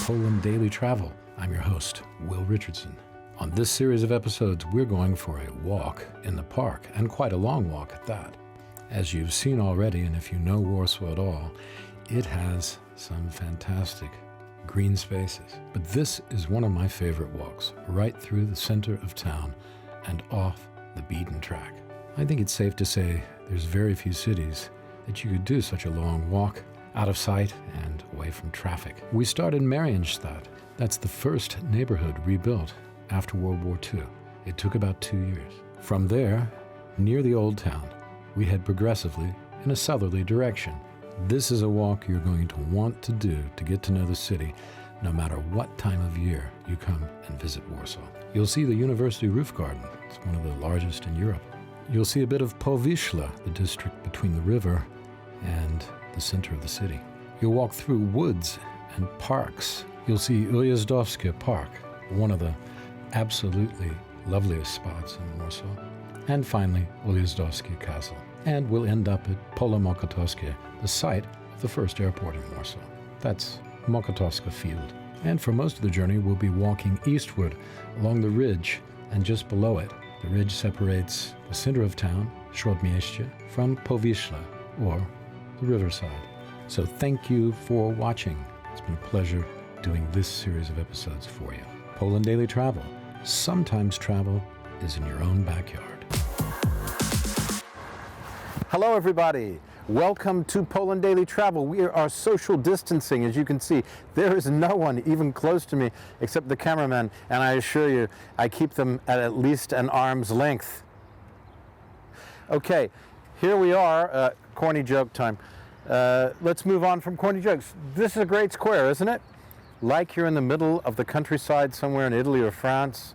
Poland Daily Travel. I'm your host, Will Richardson. On this series of episodes, we're going for a walk in the park, and quite a long walk at that. As you've seen already, and if you know Warsaw at all, it has some fantastic green spaces. But this is one of my favorite walks, right through the center of town and off the beaten track. I think it's safe to say there's very few cities that you could do such a long walk out of sight and away from traffic. We start in Mariensztat. That's the first neighborhood rebuilt after World War II. It took about 2 years. From there, near the old town, we head progressively in a southerly direction. This is a walk you're going to want to do to get to know the city, no matter what time of year you come and visit Warsaw. You'll see the University Roof Garden. It's one of the largest in Europe. You'll see a bit of Powiśla, the district between the river and the center of the city. You'll walk through woods and parks. You'll see Ujazdowski Park, one of the absolutely loveliest spots in Warsaw. And finally, Ujazdowski Castle. And we'll end up at Pole Mokotowskie, the site of the first airport in Warsaw. That's Mokotowska Field. And for most of the journey, we'll be walking eastward along the ridge, and just below it, the ridge separates the center of town, Śródmieście, from Powiśla, or the riverside. So thank you for watching. It's been a pleasure doing this series of episodes for you. Poland Daily Travel. Sometimes travel is in your own backyard. Hello everybody. Welcome to Poland Daily Travel. We are social distancing, as you can see. There is no one even close to me except the cameraman, and I assure you, I keep them at least an arm's length. Okay, here we are, corny joke time. Let's move on from corny jokes. This is a great square, isn't it? Like you're in the middle of the countryside somewhere in Italy or France.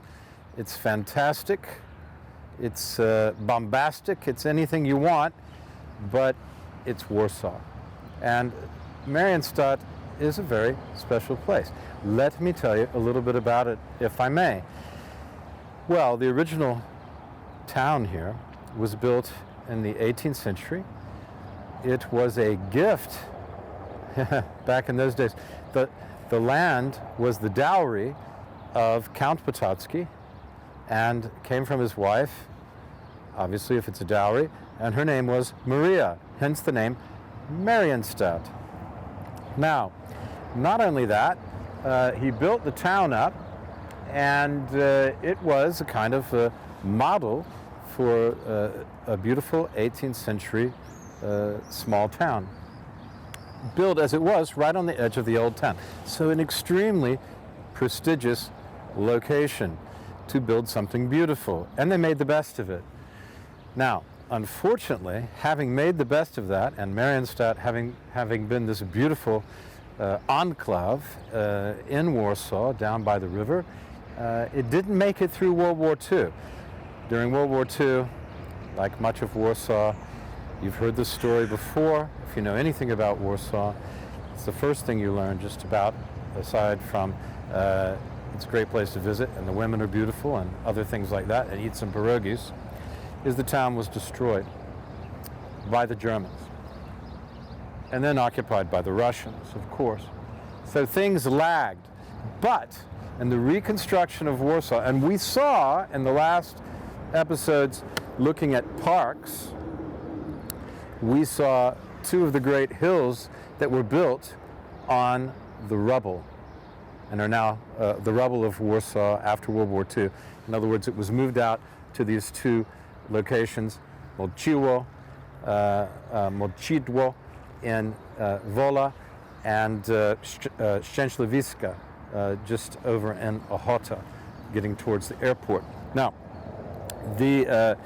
It's fantastic. It's bombastic. It's anything you want, but it's Warsaw. And Mariensztat is a very special place. Let me tell you a little bit about it, if I may. Well, the original town here was built in the 18th century. It was a gift back in those days. The land was the dowry of Count Potocki and came from his wife, obviously if it's a dowry, and her name was Maria, hence the name Mariensztat. Now, not only that, he built the town up, and it was a kind of a model for a beautiful 18th century small town, built as it was right on the edge of the old town. So an extremely prestigious location to build something beautiful, and they made the best of it. Now, unfortunately, having made the best of that, and Mariensztat having been this beautiful enclave in Warsaw, down by the river, it didn't make it through World War II. During World War II, like much of Warsaw, you've heard this story before. If you know anything about Warsaw, it's the first thing you learn just about, aside from it's a great place to visit and the women are beautiful and other things like that, and eat some pierogies, is the town was destroyed by the Germans and then occupied by the Russians, of course. So things lagged. But in the reconstruction of Warsaw, and we saw in the last episodes looking at parks, we saw two of the great hills that were built on the rubble and are now the rubble of Warsaw after World War II. In other words, it was moved out to these two locations, Mochidło in Wola and Szczęśliwiska, just over in Ochota, getting towards the airport. Now, the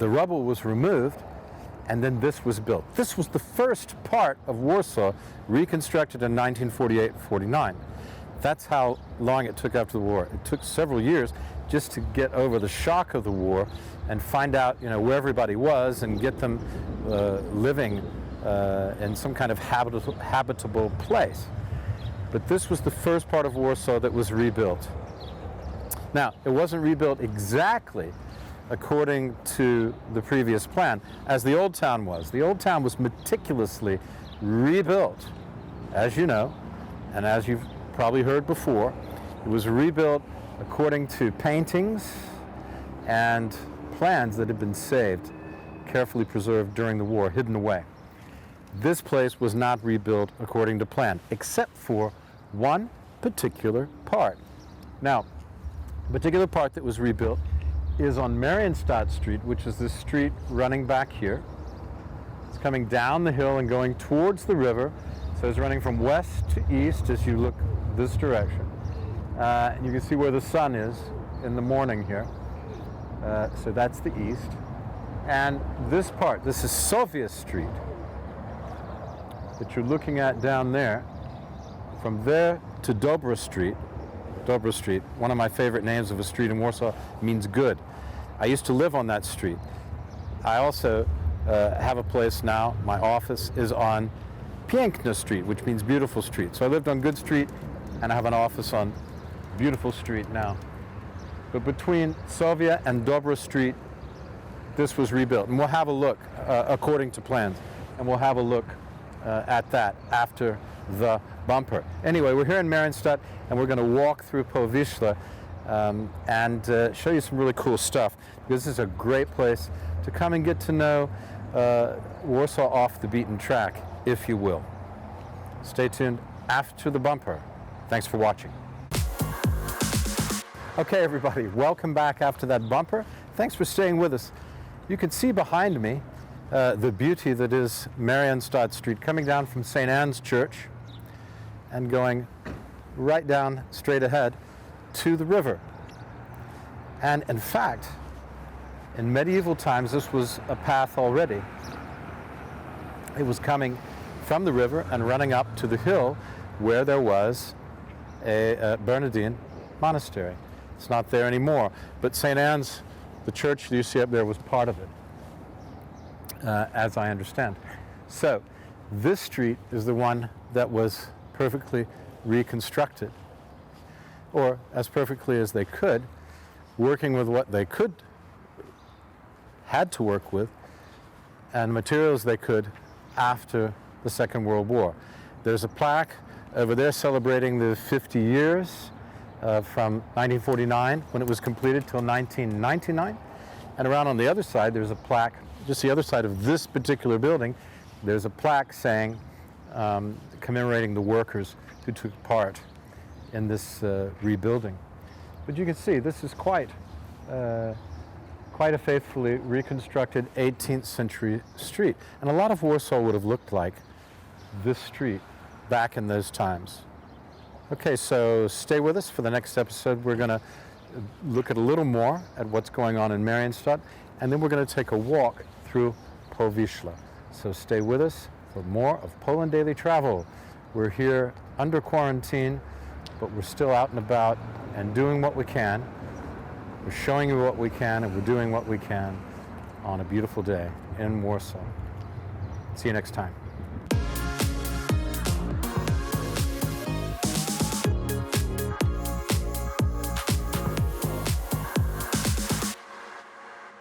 rubble was removed, and then this was built. This was the first part of Warsaw reconstructed in 1948-49. That's how long it took after the war. It took several years just to get over the shock of the war and find out, where everybody was and get them living in some kind of habitable place. But this was the first part of Warsaw that was rebuilt. Now, it wasn't rebuilt exactly according to the previous plan, as the old town was. The old town was meticulously rebuilt, as you know, and as you've probably heard before. It was rebuilt according to paintings and plans that had been saved, carefully preserved during the war, hidden away. This place was not rebuilt according to plan, except for one particular part. Now, the particular part that was rebuilt is on Mariensztat Street, which is this street running back here. It's coming down the hill and going towards the river. So it's running from west to east as you look this direction. And you can see where the sun is in the morning here. So that's the east. And this part, this is Soviet Street that you're looking at down there. From there to Dobra Street. Dobra Street, one of my favorite names of a street in Warsaw, means good. I used to live on that street. I also have a place now, my office is on Piękna Street, which means beautiful street. So I lived on Good Street and I have an office on Beautiful Street now. But between Soviet and Dobra Street, this was rebuilt. And we'll have a look according to plans. And we'll have a look at that after the bumper. Anyway, we're here in Mariensztat and we're going to walk through Powiśla and show you some really cool stuff. This is a great place to come and get to know Warsaw off the beaten track, if you will. Stay tuned after the bumper. Thanks for watching. Okay, everybody, welcome back after that bumper. Thanks for staying with us. You can see behind me the beauty that is Mariensztat Street, coming down from St. Anne's Church and going right down straight ahead to the river. And in fact, in medieval times, this was a path already. It was coming from the river and running up to the hill where there was a Bernardine monastery. It's not there anymore, but St. Anne's, the church that you see up there, was part of it, as I understand. So this street is the one that was perfectly reconstructed, or as perfectly as they could, working with what they had to work with, and materials they could after the Second World War. There's a plaque over there celebrating the 50 years from 1949 when it was completed till 1999. And around on the other side, there's a plaque, just the other side of this particular building, there's a plaque saying, commemorating the workers who took part in this rebuilding. But you can see this is quite a faithfully reconstructed 18th century street. And a lot of Warsaw would have looked like this street back in those times. Okay, so stay with us for the next episode. We're going to look at a little more at what's going on in Mariensztat, and then we're going to take a walk through Powiśla. So stay with us for more of Poland Daily Travel. We're here under quarantine, but we're still out and about and doing what we can. We're showing you what we can, and we're doing what we can on a beautiful day in Warsaw. See you next time.